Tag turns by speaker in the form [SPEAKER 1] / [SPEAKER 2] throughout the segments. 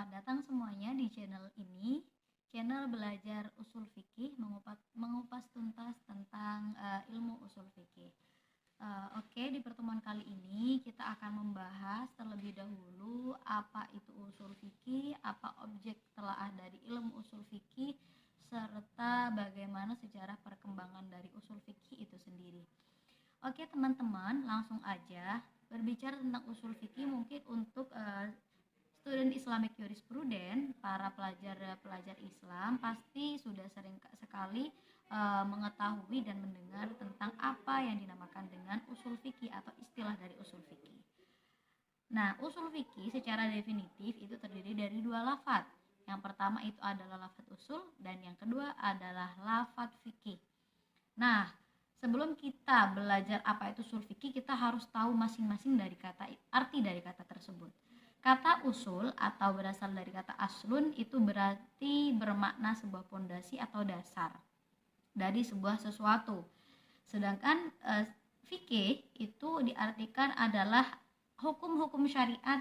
[SPEAKER 1] Selamat datang semuanya di channel ini, channel belajar usul fikih, mengupas tuntas tentang ilmu usul fikih. Oke, di pertemuan kali ini kita akan membahas terlebih dahulu apa itu usul fikih, apa objek telaah dari ilmu usul fikih, serta bagaimana sejarah perkembangan dari usul fikih itu sendiri. Oke teman-teman, langsung aja berbicara tentang usul fikih mungkin untuk student Islamic Jurisprudence, para pelajar Islam pasti sudah sering sekali mengetahui dan mendengar tentang apa yang dinamakan dengan usul fikih atau istilah dari usul fikih. Nah, usul fikih secara definitif itu terdiri dari dua lafadz. Yang pertama itu adalah lafadz usul dan yang kedua adalah lafadz fikih. Nah, sebelum kita belajar apa itu usul fikih, kita harus tahu masing-masing dari arti dari kata tersebut. Kata usul atau berasal dari kata aslun itu berarti bermakna sebuah pondasi atau dasar dari sebuah sesuatu. Sedangkan fikih itu diartikan adalah hukum-hukum syariat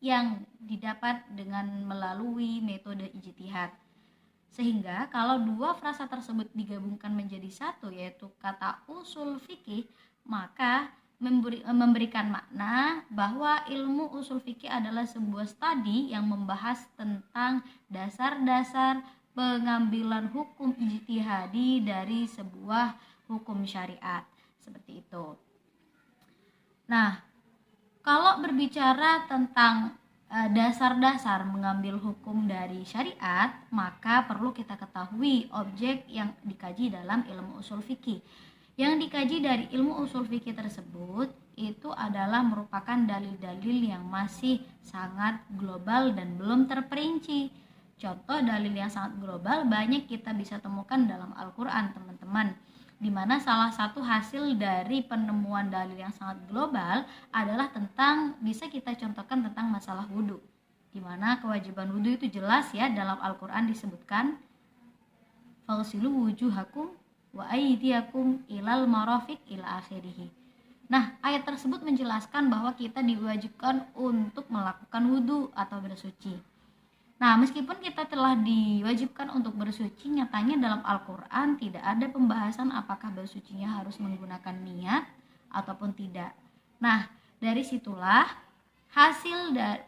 [SPEAKER 1] yang didapat dengan melalui metode ijtihad. Sehingga kalau dua frasa tersebut digabungkan menjadi satu, yaitu kata usul fikih, maka memberikan makna bahwa ilmu usul fikih adalah sebuah studi yang membahas tentang dasar-dasar pengambilan hukum ijtihadi dari sebuah hukum syariat, seperti itu. Nah, kalau berbicara tentang dasar-dasar mengambil hukum dari syariat, maka perlu kita ketahui objek yang dikaji dalam ilmu usul fikih. Yang dikaji dari ilmu usul fikih tersebut itu adalah merupakan dalil-dalil yang masih sangat global dan belum terperinci. Contoh dalil yang sangat global banyak kita bisa temukan dalam Al-Quran, teman-teman, di mana salah satu hasil dari penemuan dalil yang sangat global adalah bisa kita contohkan tentang masalah wudhu, di mana kewajiban wudhu itu jelas ya dalam Al-Quran disebutkan fagsilu wujuhakum wa aydiyakum ilal marafiq ila akhirih. Nah, ayat tersebut menjelaskan bahwa kita diwajibkan untuk melakukan wudhu atau bersuci. Nah, meskipun kita telah diwajibkan untuk bersuci, nyatanya dalam Al-Quran tidak ada pembahasan apakah bersucinya harus menggunakan niat ataupun tidak. Nah, dari situlah hasil dari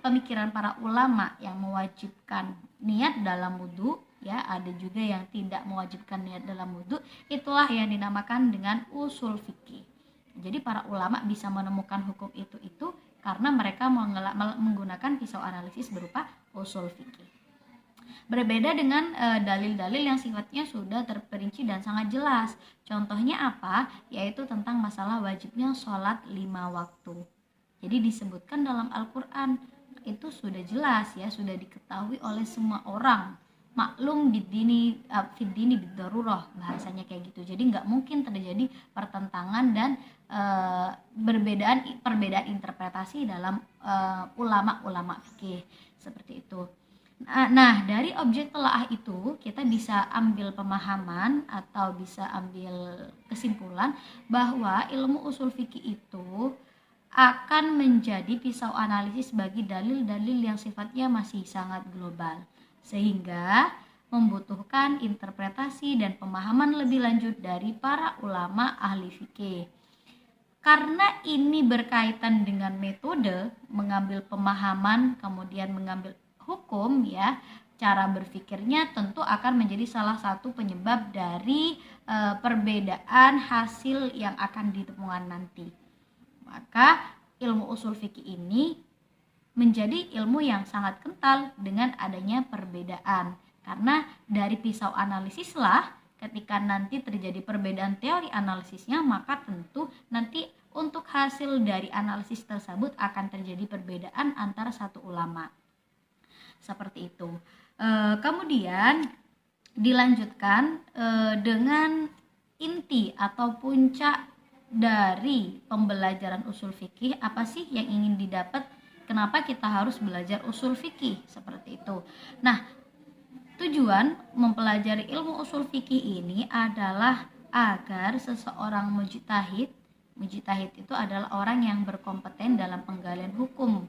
[SPEAKER 1] pemikiran para ulama yang mewajibkan niat dalam wudhu, ya ada juga yang tidak mewajibkan niat dalam wudhu, itulah yang dinamakan dengan usul fikih. Jadi para ulama bisa menemukan hukum itu karena mereka menggunakan pisau analisis berupa usul fikih. Berbeda dengan dalil-dalil yang sifatnya sudah terperinci dan sangat jelas. Contohnya apa? Yaitu tentang masalah wajibnya sholat 5 waktu. Jadi disebutkan dalam Al-Quran, itu sudah jelas ya, sudah diketahui oleh semua orang. Maklum bidini bidarurah, bahasanya kayak gitu. Jadi nggak mungkin terjadi pertentangan dan perbedaan interpretasi dalam ulama-ulama fikih seperti itu. Nah, dari objek telaah itu kita bisa ambil pemahaman atau bisa ambil kesimpulan bahwa ilmu usul fikih itu akan menjadi pisau analisis bagi dalil-dalil yang sifatnya masih sangat global, sehingga membutuhkan interpretasi dan pemahaman lebih lanjut dari para ulama ahli fikih. Karena ini berkaitan dengan metode mengambil pemahaman kemudian mengambil hukum, ya, cara berpikirnya tentu akan menjadi salah satu penyebab dari perbedaan hasil yang akan ditemukan nanti. Maka ilmu usul fikih ini menjadi ilmu yang sangat kental dengan adanya perbedaan. Karena dari pisau analisislah ketika nanti terjadi perbedaan teori analisisnya, maka tentu nanti untuk hasil dari analisis tersebut akan terjadi perbedaan antara satu ulama. Seperti itu. Kemudian dilanjutkan dengan inti atau puncak dari pembelajaran usul fikih. Apa sih yang ingin didapat? Kenapa kita harus belajar usul fikih? Seperti itu. Nah, tujuan mempelajari ilmu usul fikih ini adalah agar seseorang mujtahid itu adalah orang yang berkompeten dalam penggalian hukum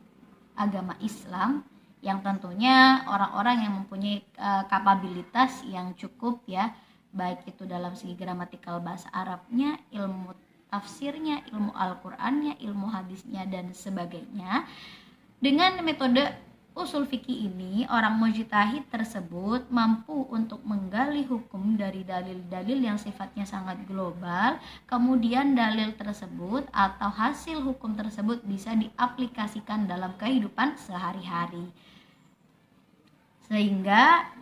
[SPEAKER 1] agama Islam yang tentunya orang-orang yang mempunyai kapabilitas yang cukup ya, baik itu dalam segi gramatikal bahasa Arabnya, ilmu tafsirnya, ilmu Al-Qur'annya, ilmu hadisnya dan sebagainya. Dengan metode usul fikih ini, orang mujtahid tersebut mampu untuk menggali hukum dari dalil-dalil yang sifatnya sangat global, kemudian dalil tersebut atau hasil hukum tersebut bisa diaplikasikan dalam kehidupan sehari-hari. Sehingga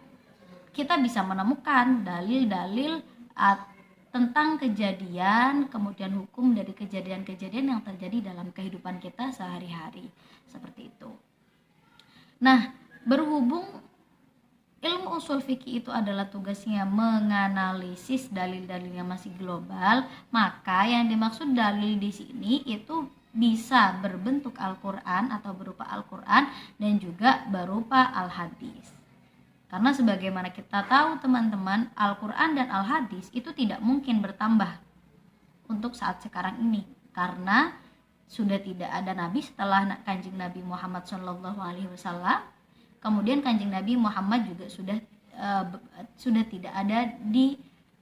[SPEAKER 1] kita bisa menemukan dalil-dalil tentang kejadian, kemudian hukum dari kejadian-kejadian yang terjadi dalam kehidupan kita sehari-hari. Seperti itu. Nah, berhubung ilmu usul fikih itu adalah tugasnya menganalisis dalil-dalil yang masih global, maka yang dimaksud dalil di sini itu bisa berbentuk Al-Qur'an atau berupa Al-Qur'an dan juga berupa Al-Hadis. Karena sebagaimana kita tahu teman-teman, Al-Qur'an dan Al-Hadis itu tidak mungkin bertambah untuk saat sekarang ini, karena sudah tidak ada nabi setelah Kanjeng Nabi Muhammad SAW. Kemudian Kanjeng Nabi Muhammad juga sudah tidak ada di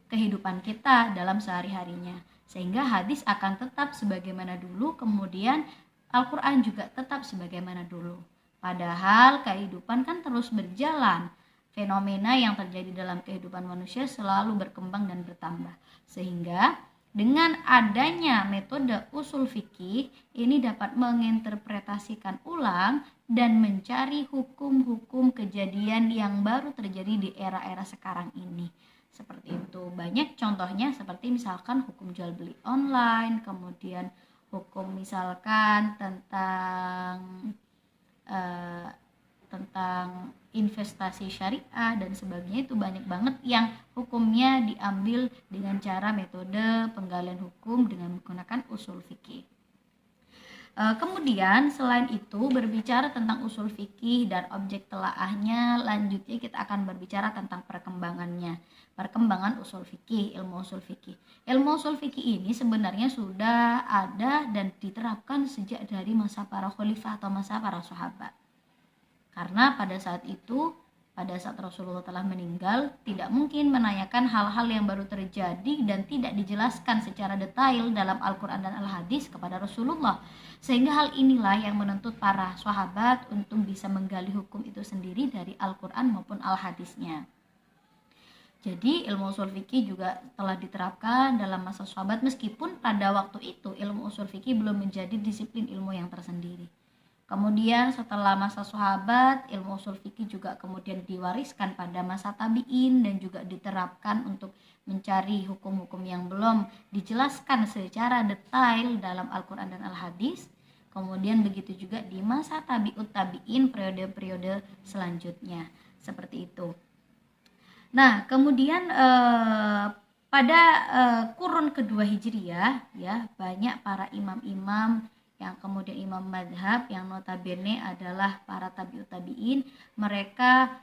[SPEAKER 1] kehidupan kita dalam sehari-harinya, sehingga hadis akan tetap sebagaimana dulu, kemudian Al-Qur'an juga tetap sebagaimana dulu. Padahal kehidupan kan terus berjalan, fenomena yang terjadi dalam kehidupan manusia selalu berkembang dan bertambah, sehingga dengan adanya metode usul fikih ini dapat menginterpretasikan ulang dan mencari hukum-hukum kejadian yang baru terjadi di era-era sekarang ini. Seperti itu. Banyak contohnya seperti misalkan hukum jual beli online, kemudian hukum misalkan tentang investasi syariah dan sebagainya. Itu banyak banget yang hukumnya diambil dengan cara metode penggalian hukum dengan menggunakan usul fikih. Kemudian selain itu, berbicara tentang usul fikih dan objek telaahnya, lanjutnya kita akan berbicara tentang perkembangan usul fikih, ilmu usul fikih. Ilmu usul fikih ini sebenarnya sudah ada dan diterapkan sejak dari masa para khalifah atau masa para sahabat. Karena pada saat Rasulullah telah meninggal, tidak mungkin menanyakan hal-hal yang baru terjadi dan tidak dijelaskan secara detail dalam Al-Quran dan Al-Hadis kepada Rasulullah. Sehingga hal inilah yang menuntut para sahabat untuk bisa menggali hukum itu sendiri dari Al-Quran maupun Al-Hadisnya. Jadi ilmu usul fikih juga telah diterapkan dalam masa sahabat, meskipun pada waktu itu ilmu usul fikih belum menjadi disiplin ilmu yang tersendiri. Kemudian setelah masa sahabat, ilmu usul fikih juga kemudian diwariskan pada masa tabi'in dan juga diterapkan untuk mencari hukum-hukum yang belum dijelaskan secara detail dalam Al-Quran dan Al-Hadis. Kemudian begitu juga di masa tabi'ut tabi'in, periode-periode selanjutnya. Seperti itu. Nah, kemudian pada kurun kedua Hijriyah, ya, banyak para imam-imam yang kemudian imam madhab yang notabene adalah para tabi'ut tabi'in, mereka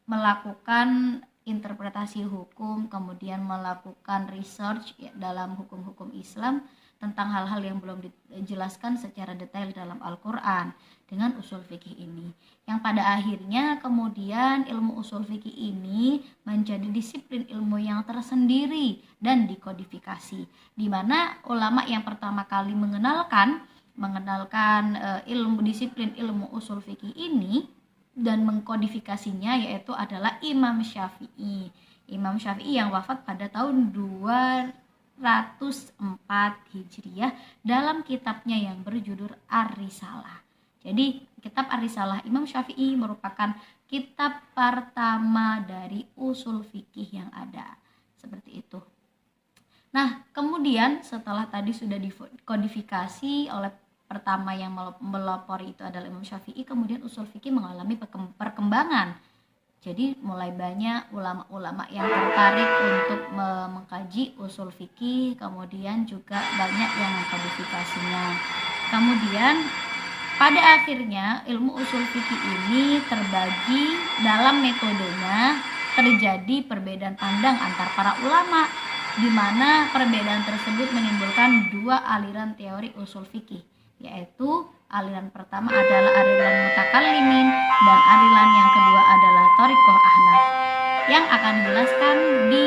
[SPEAKER 1] melakukan interpretasi hukum, kemudian melakukan research ya, dalam hukum-hukum Islam tentang hal-hal yang belum dijelaskan secara detail dalam Al-Quran dengan usul fikih ini, yang pada akhirnya kemudian ilmu usul fikih ini menjadi disiplin ilmu yang tersendiri dan dikodifikasi, di mana ulama yang pertama kali mengenalkan ilmu disiplin ilmu usul fikih ini dan mengkodifikasinya yaitu adalah Imam Syafi'i yang wafat pada tahun 204 Hijriyah dalam kitabnya yang berjudul Ar-Risalah. Jadi kitab Ar-Risalah Imam Syafi'i merupakan kitab pertama dari usul fikih yang ada. Seperti itu. Nah, kemudian setelah tadi sudah dikodifikasi oleh pertama yang melopori itu adalah Imam Syafi'i, kemudian usul fikih mengalami perkembangan. Jadi mulai banyak ulama-ulama yang tertarik untuk mengkaji usul fikih, kemudian juga banyak yang mengkodifikasinya. Kemudian pada akhirnya ilmu usul fikih ini terbagi dalam metodenya, terjadi perbedaan pandang antar para ulama, di mana perbedaan tersebut menimbulkan dua aliran teori usul fikih, yaitu aliran pertama adalah aliran mutakallimin dan aliran yang kedua adalah thariqah Ahnaf, yang akan dijelaskan di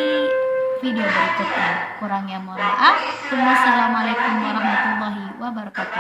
[SPEAKER 1] video berikutnya. Kurangnya mohon maaf. Wassalamualaikum warahmatullahi wabarakatuh.